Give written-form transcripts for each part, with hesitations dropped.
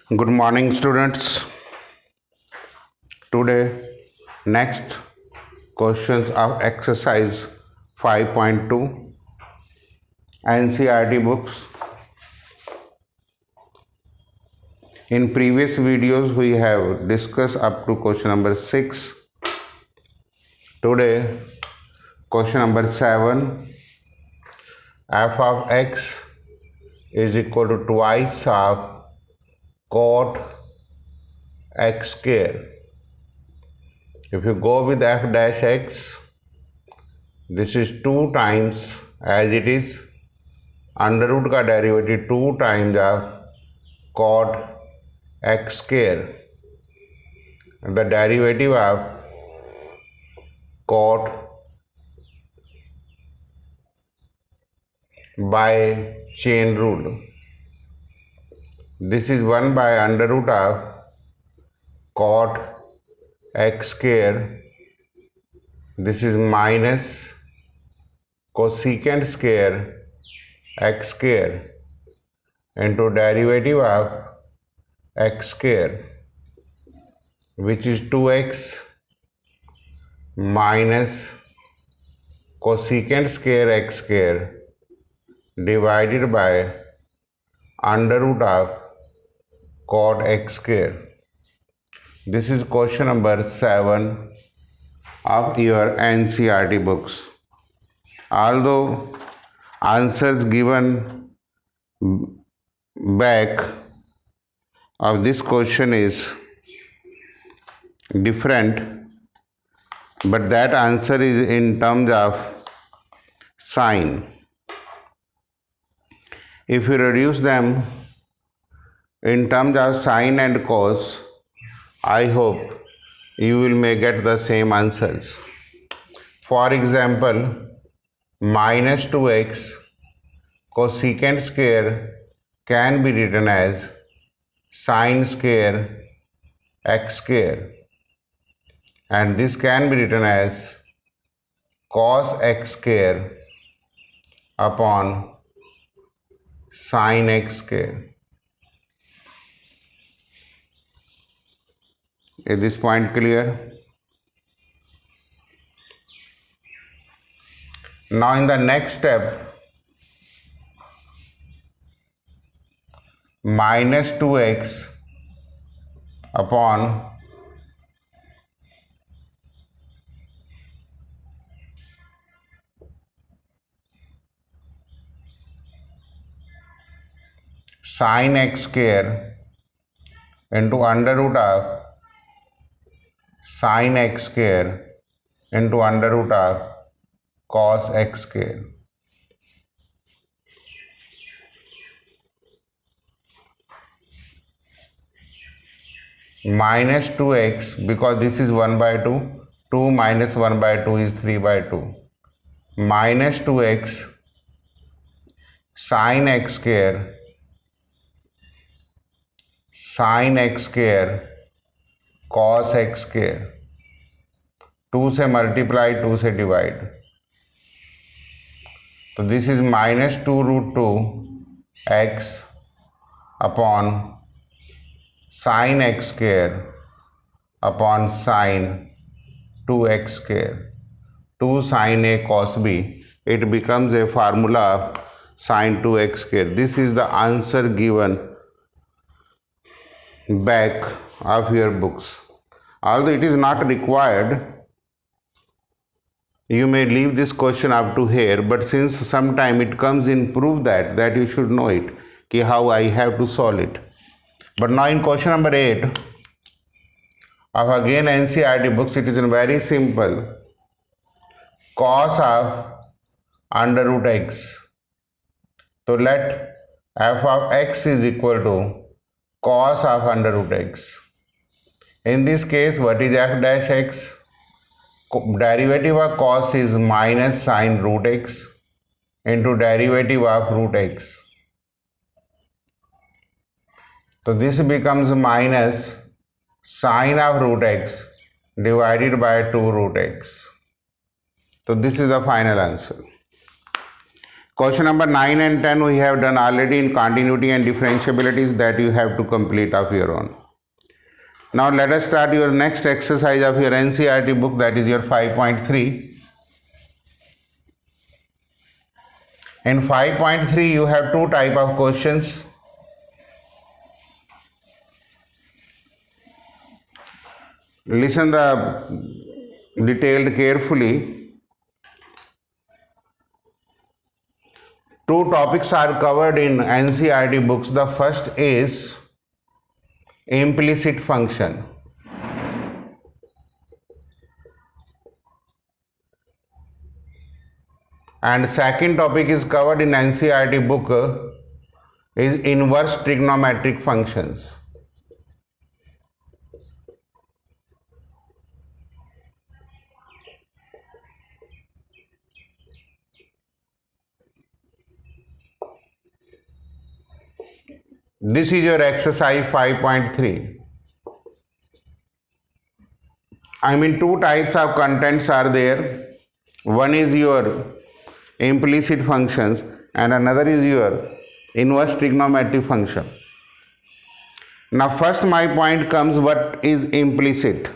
Good morning, students. Today, next questions of exercise 5.2 NCERT books. In previous videos, we have discussed up to question number 6. Today, question number 7. F of x is equal to twice of cot x square. If you go with f dash x, this is 2 times, as it is under root का derivative 2 times of cot x square. The derivative of cot by chain rule, this is 1 by under root of cot x square. This is minus cosecant square x square into derivative of x square, which is 2x minus cosecant square x square divided by under root of cot x square. This is question number 7 of your NCERT books. Although answers given back of this question is different, but that answer is in terms of sign. If you reduce them in terms of sine and cos, I hope you will may get the same answers. For example, minus 2x cosecant square can be written as sine square x square, and this can be written as cos x square upon sine x square. Is this point clear? Now in the next step, minus 2x upon sine x square into under root of sine x square into under root of cos x square. Minus 2x, because this is 1 by 2, 2 minus 1 by 2 is 3 by 2. Minus 2x sine x square cos x square. 2 से multiply, 2 से divide, तो this is minus 2 root 2 x upon sine x square upon sine 2x square. 2 sin a cos b, it becomes a formula of sin 2x square. This is the answer given back of your books. Although it is not required, you may leave this question up to here, but since sometime it comes in proof that you should know it, ki how I have to solve it. But now in question number 8 of again NCERT books, it is very simple. Cos of under root x. So let f of x is equal to cos of under root x. In this case, what is f dash x? Derivative of cos is minus sine root x into derivative of root x. So this becomes minus sine of root x divided by 2 root x. So this is the final answer. Question number 9 and 10 we have done already in continuity and differentiabilities, that you have to complete of your own. Now let us start your next exercise of your NCERT book, that is your 5.3. In 5.3 you have two type of questions. Listen the detailed carefully. Two topics are covered in NCERT books. The first is implicit function. And second topic is covered in NCERT book is inverse trigonometric functions. This is your exercise 5.3. I mean, two types of contents are there. One is your implicit functions and another is your inverse trigonometric function. Now first my point comes, what is implicit?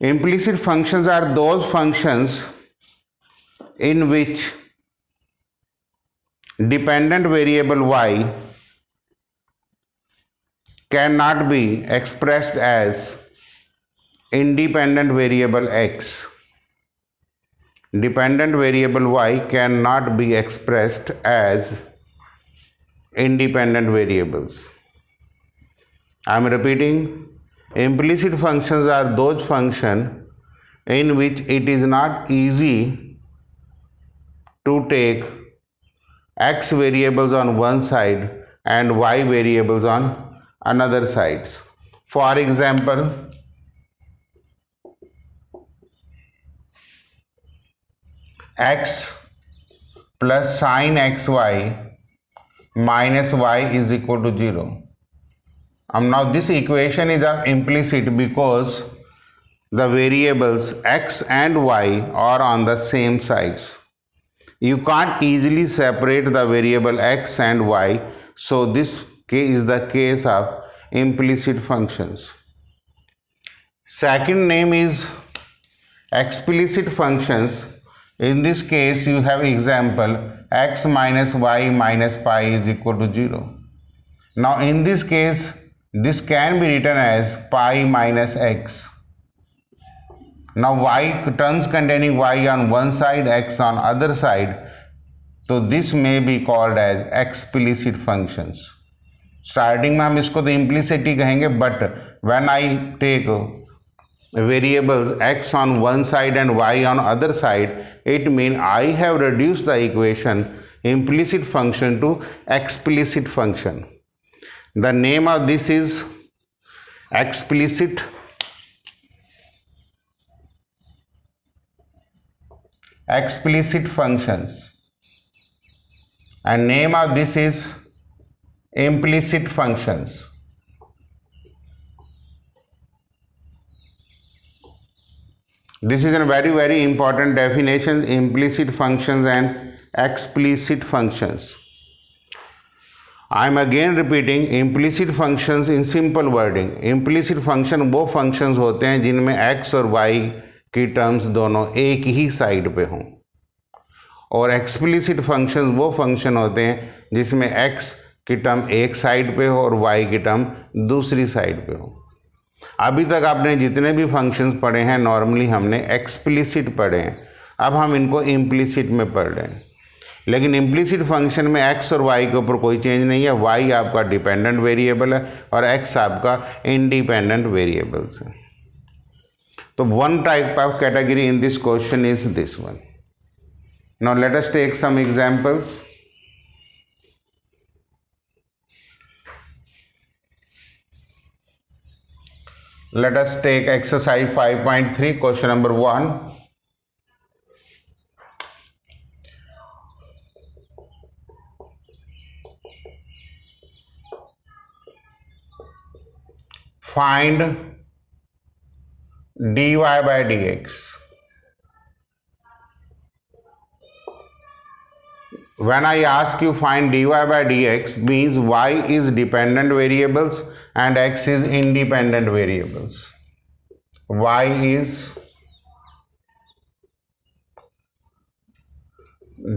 Implicit functions are those functions in which dependent variable y cannot be expressed as independent variable x. Dependent variable y cannot be expressed as independent variables. I am repeating, implicit functions are those functions in which it is not easy to take x variables on one side and y variables on another sides. For example, x plus sine xy minus y is equal to 0. Now this equation is implicit because the variables x and y are on the same sides. You can't easily separate the variable x and y, so this is the case of implicit functions. Second name is explicit functions. In this case you have example x minus y minus pi is equal to 0. Now in this case this can be written as pi minus x. Now y terms containing y on one side, x on other side, so this may be called as explicit functions. Starting में हम इसको तो implicit ही कहेंगे, but when I take variables x on one side and y on other side, it means I have reduced the equation implicit function to explicit function. The name of this is explicit functions, and name of this is implicit functions. This is a very important definition, implicit functions and explicit functions. I am again repeating, implicit functions in simple wording. Implicit function वो functions होते हैं जिनमें x और y की terms दोनों एक ही side पे हों, और एक्सप्लिसिट फंक्शंस वो फंक्शन होते हैं जिसमें x की टर्म एक साइड पे हो और y की टर्म दूसरी साइड पे हो। अभी तक आपने जितने भी फंक्शंस पढ़े हैं नॉर्मली हमने एक्सप्लिसिट पढ़े हैं, अब हम इनको इम्प्लिसिट में पढ़ रहे हैं। लेकिन इम्प्लिसिट फंक्शन में x और y के ऊपर कोई चेंज नहीं है, y आपका डिपेंडेंट वेरिएबल है और x आपका इंडिपेंडेंट वेरिएबल्स है। तो one type of category in this question is this one. Now let us take some examples. Let us take exercise 5.3, question number 1. Find dy by dx. when I ask you find dy by dx means y is dependent variables and x is independent variables. Y is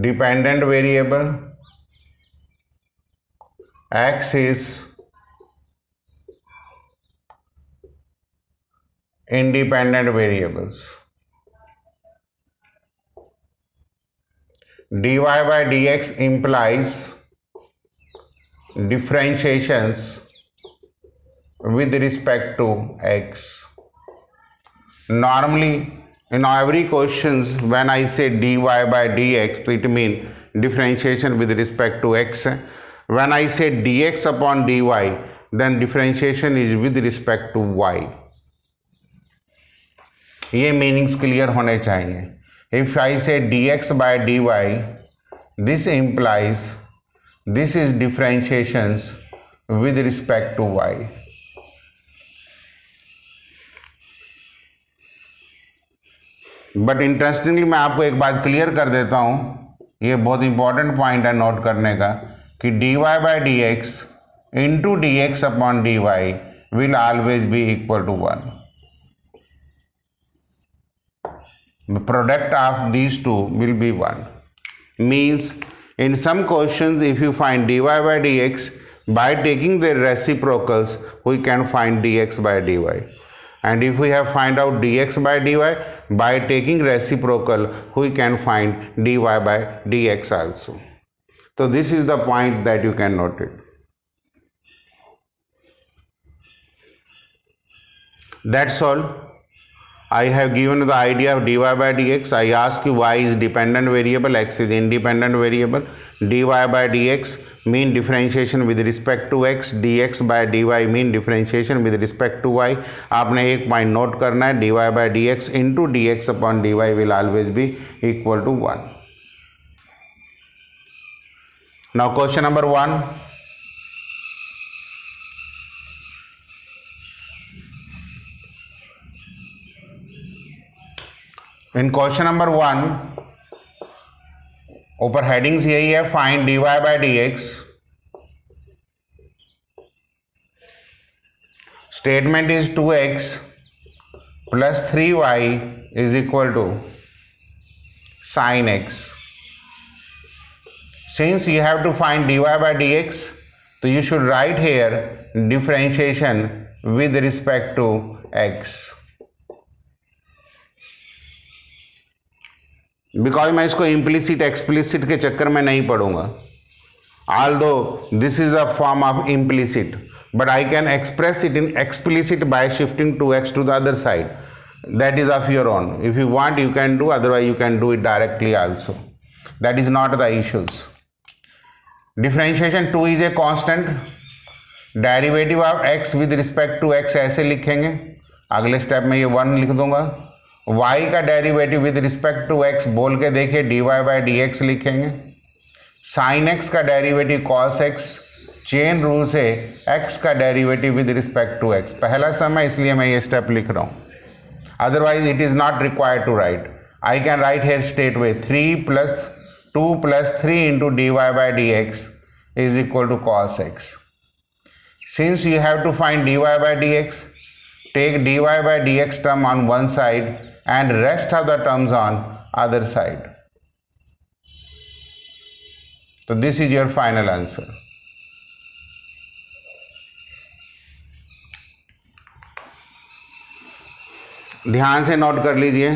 dependent variable, x is independent variables. Dy by dx implies differentiations with respect to x. Normally in every questions when I say dy by dx, it means differentiation with respect to x. When I say dx upon dy, then differentiation is with respect to y. ये meanings clear होने चाहिए. If I say dx by dy, this implies this is differentiations with respect to y. But interestingly मैं आपको एक बात clear कर देता हूं, ये बहुत इंपॉर्टेंट पॉइंट है नोट करने का, कि dy by dx into D x upon dy will always be equal to 1. The product of these two will be 1. Means in some questions if you find dy by dx, by taking their reciprocals we can find dx by dy, and if we have find out dx by dy, by taking reciprocal we can find dy by dx also. So this is the point that you can note it. That's all. I have given you the idea of dy by dx. I ask you y is dependent variable, x is independent variable. Dy by dx mean differentiation with respect to x, dx by dy mean differentiation with respect to y. आपने एक point note करना है, dy by dx into dx upon dy will always be equal to 1. Now question number 1. In question number 1 ऊपर headings यही है, find dy by dx. Statement is 2x plus 3y is equal to sin x. Since you have to find dy by dx, so you should write here differentiation with respect to x. Because मैं इसको implicit explicit के चक्कर में नहीं पढ़ूंगा, although this is a form of implicit, but I can express it in explicit bye shifting 2x to the other side. That is of your own. If you want you can do, otherwise you can do it directly also. That is not the issues. Differentiation 2 is a constant. Derivative of x with respect to x ऐसे लिखेंगे, अगले step में ये 1 लिख दूंगा. y का derivative with respect to x बोल के देखिए dy by dx लिखेंगे. sin x का derivative cos x, chain rule से x का derivative with respect to x. पहला सम है इसलिए मैं ये स्टेप लिख रहा हूँ, otherwise it is not required to write. I can write here straightaway 3 + 2 + 3 into dy by dx is equal to cos x. Since you have to find dy by dx, take dy by dx term on one side and rest of the terms on other side. So this is your final answer. ध्यान से note कर लीजिए,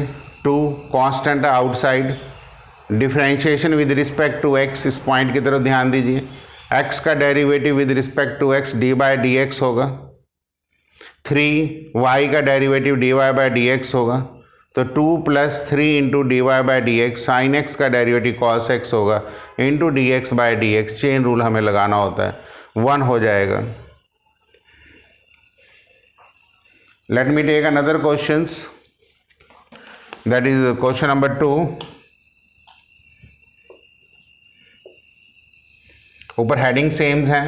2 constant है outside, differentiation with respect to x, इस point की तरफ ध्यान दीजिए. x का derivative with respect to x dy by dx होगा. 3 y का डेरिवेटिव dy by dx होगा. तो 2 + 3 into dy by dx, sin x का डेरिवेटिव cos x होगा into dx by dx. Chain rule हमें लगाना होता है, 1 हो जाएगा. Let me take another questions. That is question number 2. ऊपर हेडिंग सेम है,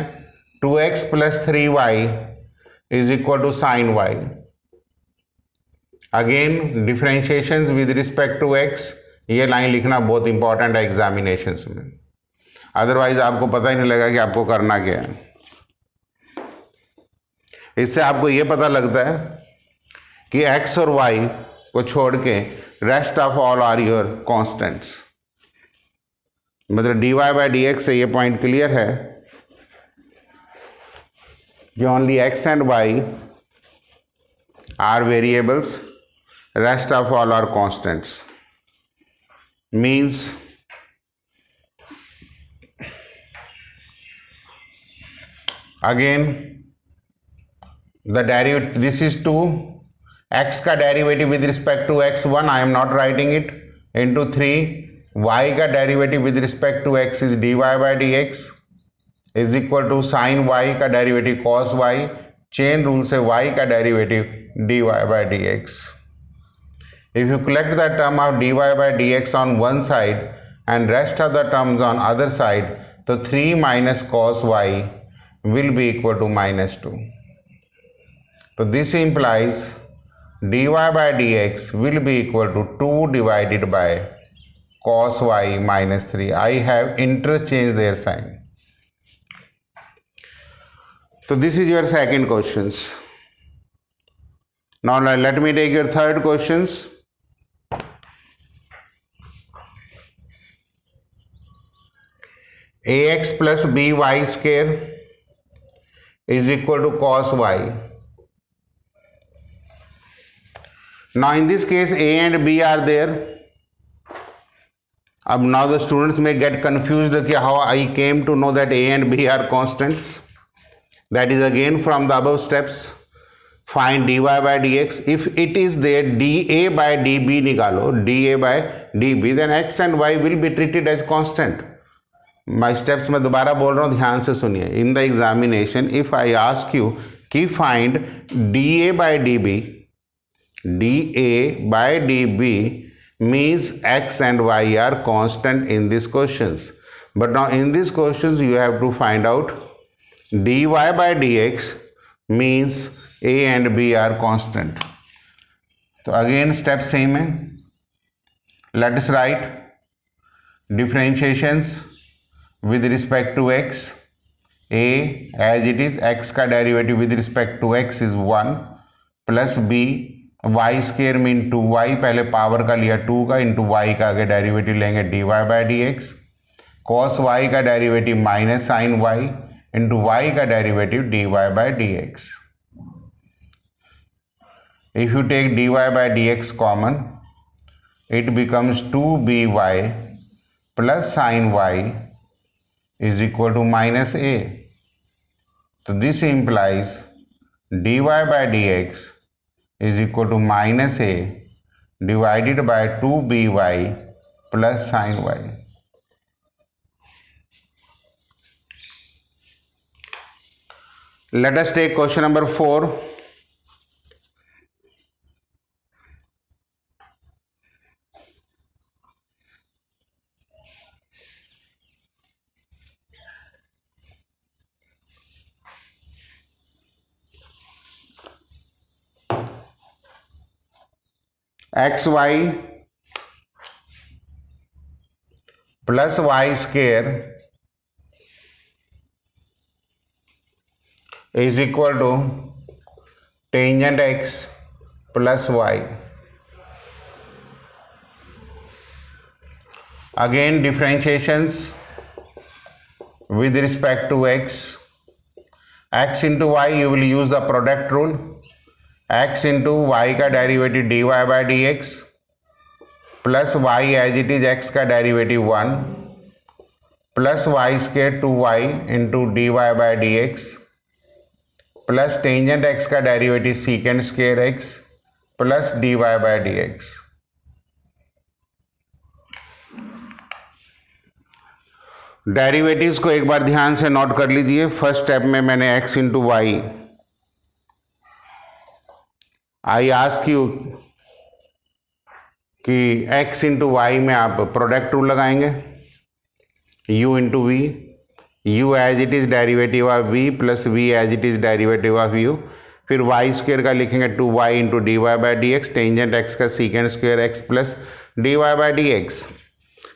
2x + 3y is equal to sin y. Again differentiation with respect to x, ये लाइन लिखना बहुत इंपॉर्टेंट है एग्जामिनेशंस में. अदरवाइज आपको पता ही नहीं लगेगा कि आपको करना क्या है। इससे आपको ये पता लगता है कि x और y को छोड़ के rest of all are your constants. मतलब dy बाई डी एक्स से ये पॉइंट क्लियर है कि only x and y are variables, rest of all are constants. Means again the derivative, this is 2, x का derivative with respect to x1, I am not writing it, into 3, y का derivative with respect to x is dy by d x is equal to sine y का derivative cos y, chain rule से y का derivative dy by d x. If you collect the term of dy by dx on one side and rest of the terms on other side, so 3 minus cos y will be equal to minus 2. So this implies dy by dx will be equal to 2 divided by cos y minus 3. I have interchanged their sign. So this is your second questions. Now let me take your third questions. ax plus by square is equal to cos y. Now in this case a and b are there. अब now the students may get confused कि how I came to know that a and b are constants. That is again from the above steps. Find dy by dx. If it is there, dA by db निकालो, dA by db, then x and y will be treated as constant. My steps मैं दोबारा बोल रहा हूँ, ध्यान से सुनिए। In the examination if I ask you कि find d a by d b, d a by d b means x and y are constant in this questions, but now in this questions you have to find out d y by d x means a and b are constant. तो again step same है। Let us right differentiations with respect to x, a as it is, x का derivative with respect to x is 1 plus b, y square mean 2y, पहले power का लिया 2 का, into y का आगे derivative लेंगे dy by d x, cos y का derivative minus sine y, into y का derivative dy by d x. If you take dy by d x common, it becomes 2by plus sine y is equal to minus a. So this implies dy by dx is equal to minus a divided by 2by plus sin y. Let us take question number 4. xy plus y square is equal to tangent x plus y. Again differentiations with respect to x into y you will use the product rule. x into y का derivative dy by d x plus y as it is x का derivative 1 plus y square 2y into dy by d x plus tangent x का derivative secant square x plus dy by d x. Derivatives को एक बार ध्यान से note कर लीजिए। First step में मैंने x into y, I ask you कि x इंटू वाई में आप प्रोडक्ट रूल लगाएंगे, u into v, u as it is derivative of v plus v as it is derivative of u, फिर y square का लिखेंगे 2y into d y by d x, tangent x का secant square x plus d y by d x.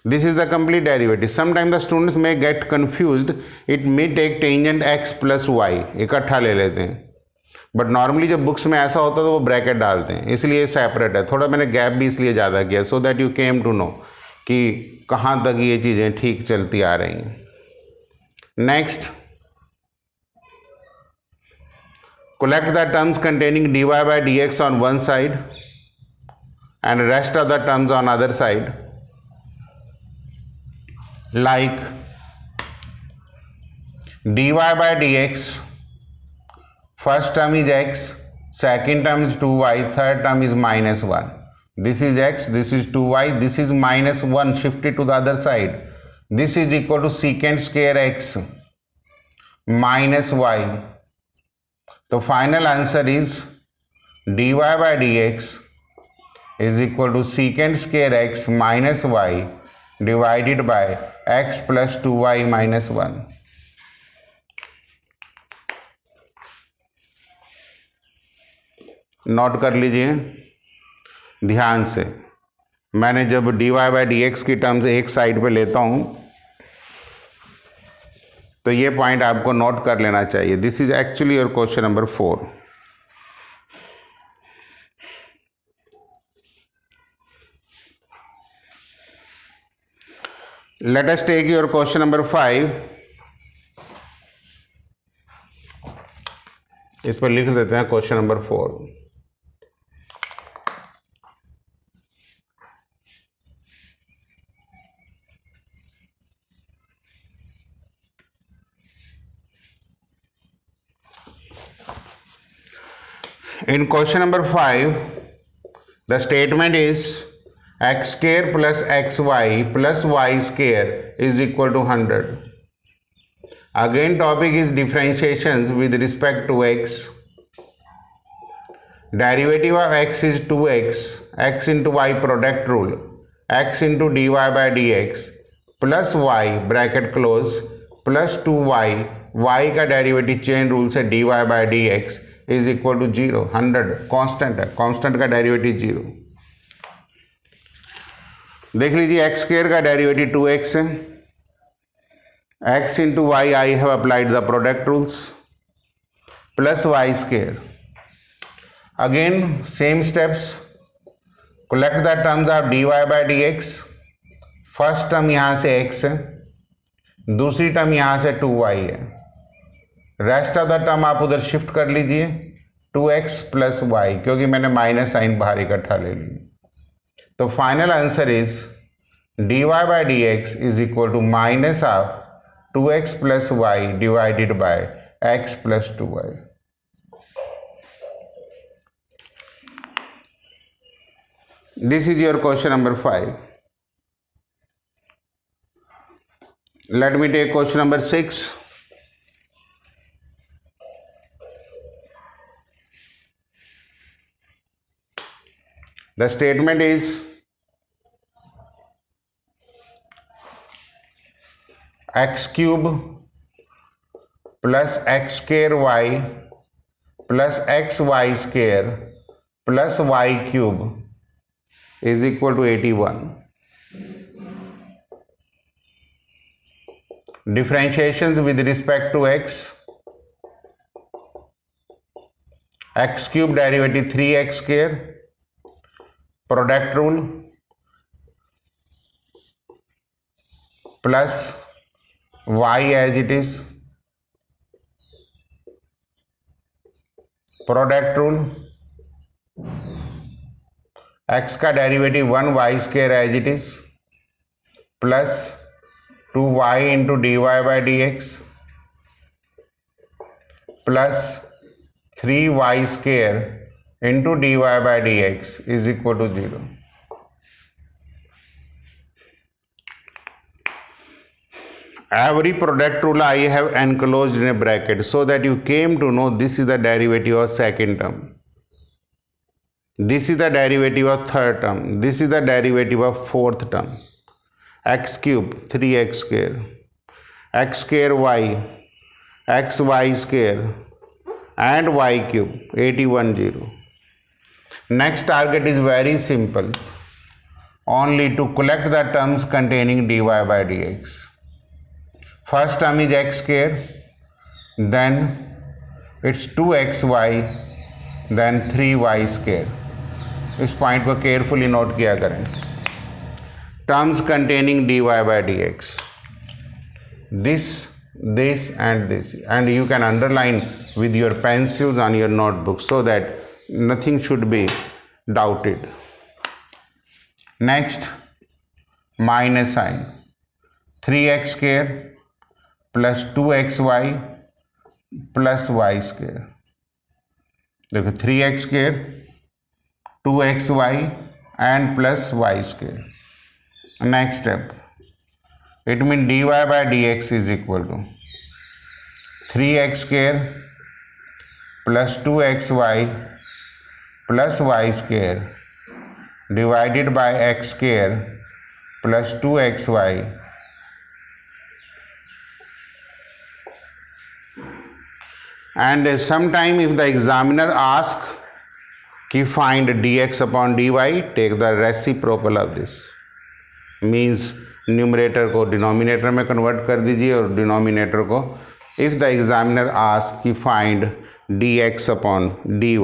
This is the complete derivative. Sometimes the students may get confused. It may take tangent x plus y, इकट्ठा ले लेते हैं, but normally जब books में ऐसा होता है तो वो ब्रैकेट डालते हैं, इसलिए सेपरेट है. थोड़ा मैंने गैप भी इसलिए ज़्यादा किया, so that you came to know कि कहाँ तक ये चीज़ें ठीक चलती आ रही हैं. Next, collect the terms containing dy by dx on one side and rest of the terms on other side. Like dy by dx, first term is x, second term is 2y, third term is minus 1. This is x, this is 2y, this is minus 1 shifted to the other side. This is equal to secant square x minus y. तो final answer is dy by dx is equal to secant square x minus y divided by x plus 2y minus 1. Note कर लीजिए ध्यान से. मैंने जब dy by dx की terms एक side पे लेता हूं तो ये पॉइंट आपको नोट कर लेना चाहिए. This is actually your question number 4. Let us take your question number 5. इस पर लिख देते हैं question number 4. In question number 5, the statement is x square plus xy plus y square is equal to 100. Again, topic is differentiations with respect to x. Derivative of x is 2x, x into y product rule, x into dy by dx plus y bracket close plus 2y, y का derivative chain rule से dy by dx is equal to 0. 100 constant है, constant का derivative 0. देख लीजिए x square का derivative 2x है. x into y I have applied the product rules plus y square. Again same steps. Collect the terms of dy by dx. First term यहां से x है, दूसरी term यहां से 2y है. Rest of the term आप उधर shift कर लीजिए 2x प्लस वाई, क्योंकि मैंने माइनस साइन बाहर इकट्ठा ले ली. तो final answer is dy by dx is equal to minus of 2x plus y divided by x plus 2y. This is your question number 5. Let me take question number 6. The statement is x cube plus x square y plus xy square plus y cube is equal to 81. Differentiations with respect to x. X cube derivative 3x square, product rule plus y as it is, product rule, x का derivative 1y square as it is plus 2y into dy by dx प्लस 3y square into dy by dx is equal to 0. Every product rule I have enclosed in a bracket so that you came to know this is the derivative of second term, this is the derivative of third term, this is the derivative of fourth term. X cube 3x square, x square y, xy square and y cube 81 0. Next target is very simple. only to collect the terms containing dy by dx. First term is x square, then it's 2xy, then 3y square. इस point को carefully note किया करें. Terms containing dy by dx, this and this, and you can underline with your pencils on your notebook so that nothing should be doubted. Next, minus sign. 3x square plus 2xy plus y square. देखो 3x square, 2xy and plus y square. Next step, it means dy by dx is equal to 3x square plus 2xy plus y square divided by x square plus 2xy and sometime if the examiner asks कि find dx upon dy, take the reciprocal of this. Means numerator को denominator में convert कर दीजिए और denominator को, if the examiner ask कि find dx upon dy.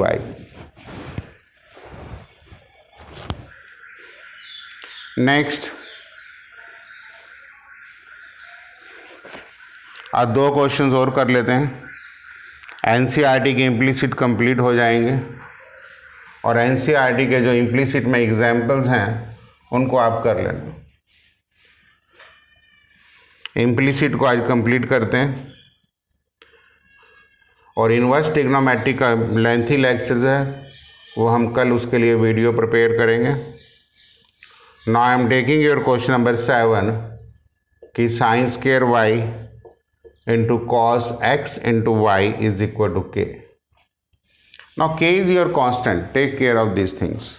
Next, आज 2 questions और कर लेते हैं. एनसीईआरटी के इम्प्लीसिट कंप्लीट हो जाएंगे और एनसीईआरटी के जो इम्प्लीसिट में एग्जाम्पल्स हैं उनको आप कर लेना. इम्प्लीसिट को आज कंप्लीट करते हैं और इनवर्स ट्रिग्नोमेट्री का लेंथी लेक्चर है वो हम कल उसके लिए वीडियो प्रिपेयर करेंगे. Now I am taking your question number 7 कि sine square y into cos x into y is equal to k. Now k is your constant, take care of this things.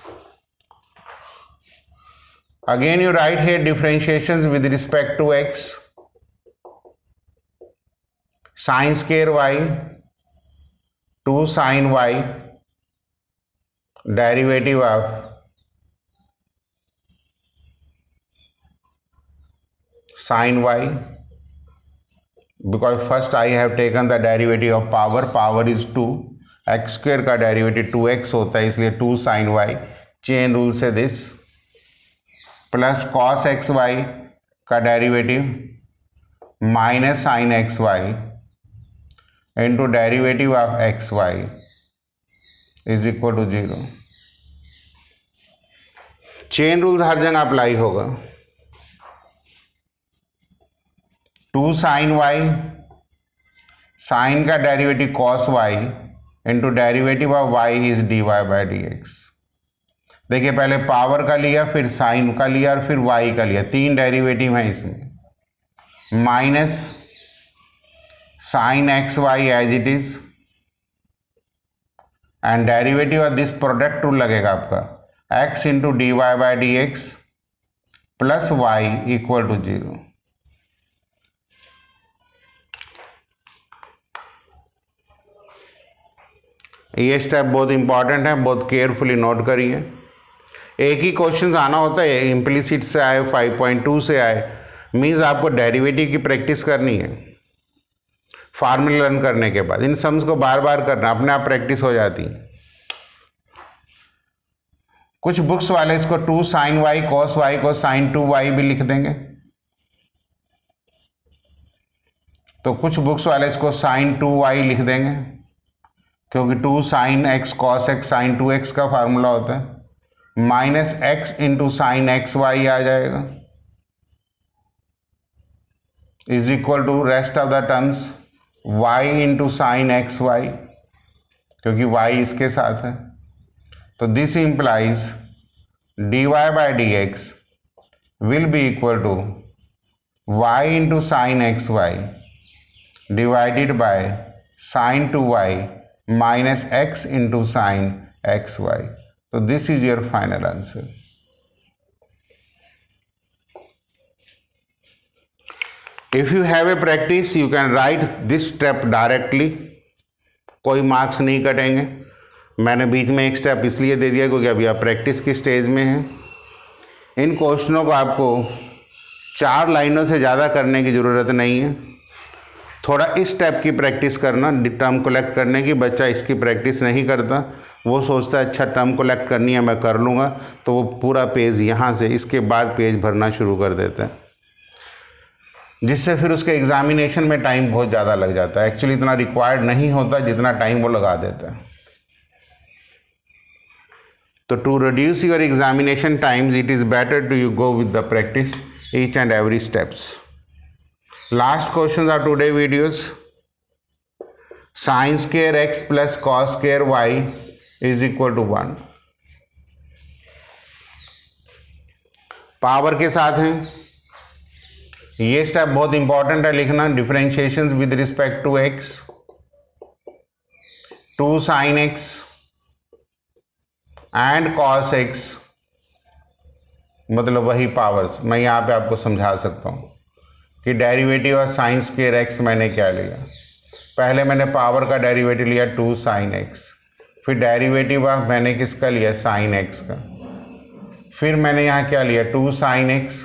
Again you write here differentiations with respect to x. Sin square y, 2 sin y, derivative of sin y, because first I have taken the derivative of power is 2, x square का derivative 2x होता है इसलिए 2 sin y, chain rule से this, plus cos x y का derivative minus sine x y into derivative of x y is equal to 0. Chain rules हर जगह apply होगा. 2 sine y, sine का derivative cos y into derivative of y is d y by d x. देखिए पहले power का लिया, फिर sign का लिया और फिर y का लिया, 3 डेरिवेटिव हैं इसमें. Minus sine x y as it is and derivative of this product rule लगेगा आपका x into d y by d x plus y equal to 0. ये स्टेप बहुत इंपॉर्टेंट है, बहुत केयरफुली नोट करिए. एक ही क्वेश्चन आना होता है, इम्प्लीसिट से आए, 5.2 से आए, मीन्स आपको डेरिवेटिव की प्रैक्टिस करनी है. फार्मूला लर्न करने के बाद इन सम्स को बार बार करना, अपने आप प्रैक्टिस हो जाती है. कुछ बुक्स वाले इसको 2 साइन वाई कॉस वाई को साइन 2y भी लिख देंगे, तो कुछ बुक्स वाले इसको साइन 2y लिख देंगे क्योंकि 2 sine x cos x sine 2x का फार्मूला होता है. Minus x into sine x y आ जाएगा is equal to rest of the terms y into sine x y क्योंकि y इसके साथ है. तो this implies dy by d x will be equal to y into sine x y divided by sine 2y minus x into sine x y. So this is your final answer. If you have a practice, you can write this step directly. कोई marks नहीं कटेंगे. मैंने बीच में एक step इसलिए दे दिया क्योंकि अभी आप प्रैक्टिस की स्टेज में हैं. इन क्वेश्चनों को आपको 4 लाइनों से ज़्यादा करने की ज़रूरत नहीं है। थोड़ा इस टाइप की प्रैक्टिस करना, टर्म कलेक्ट करने की। बच्चा इसकी प्रैक्टिस नहीं करता, वो सोचता है अच्छा टर्म कलेक्ट करनी है मैं कर लूँगा, तो वो पूरा पेज यहाँ से इसके बाद पेज भरना शुरू कर देता है, जिससे फिर उसके एग्जामिनेशन में टाइम बहुत ज़्यादा लग जाता है। एक्चुअली इतना रिक्वायर्ड नहीं होता जितना टाइम वो लगा देता है। तो to reduce your examination times it is better to you go with the practice each and every steps. Last questions are today videos. Sin square x plus cos square y is equal to 1. Power के साथ हैं। ये step बहुत important है लिखना। Differentiation with respect to x, 2 sin x and cos x, मतलब वही powers. मैं यहाँ पे आपको समझा सकता हूँ कि derivative of sine square x मैंने क्या लिया। पहले मैंने पावर का डेरिवेटिव लिया 2 sin x, फिर डेरिवेटिव ऑफ मैंने किसका लिया, साइन x का। फिर मैंने यहाँ क्या लिया, 2 sin x,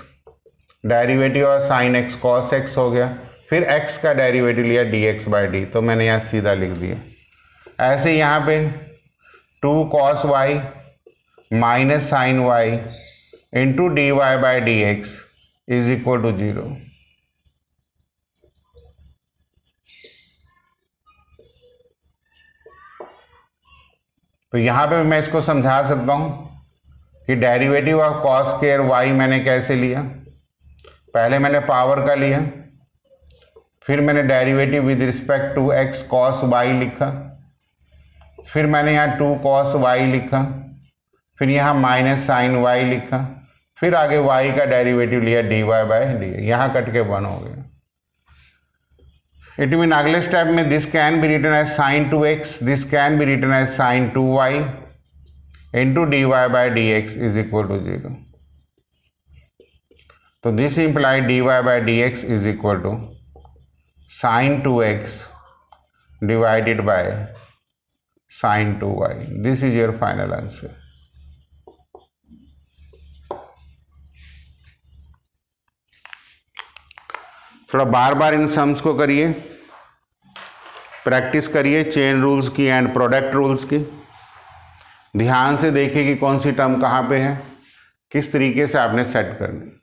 derivative of sine x cos x हो गया। फिर x का डेरिवेटिव लिया dx/d, तो मैंने यहाँ सीधा लिख दिया। ऐसे यहाँ पे 2 cos y minus sine y into dy/dx is equal to 0। तो यहां पे मैं इसको समझा सकता हूं कि derivative of cos square y मैंने कैसे लिया। पहले मैंने पावर का लिया, फिर मैंने derivative with respect to x cos y लिखा, फिर मैंने यहाँ 2 cos y लिखा, फिर यहाँ माइनस साइन y लिखा, फिर आगे y का डेरिवेटिव लिया dy/d। यहाँ कट के 1 हो गया। इट मीन अगले स्टेप में this can be written as sin 2x, this can be written as sin 2y into dy/dx is equal to 0। तो this imply dy/dx is equal to sin 2x divided by sin 2y। This is your final answer. थोड़ा बार बार इन sums को करिए, practice करिए chain rules की and product rules की। ध्यान से देखिए कि कौन सी टर्म कहाँ पे है, किस तरीके से आपने सेट करनी।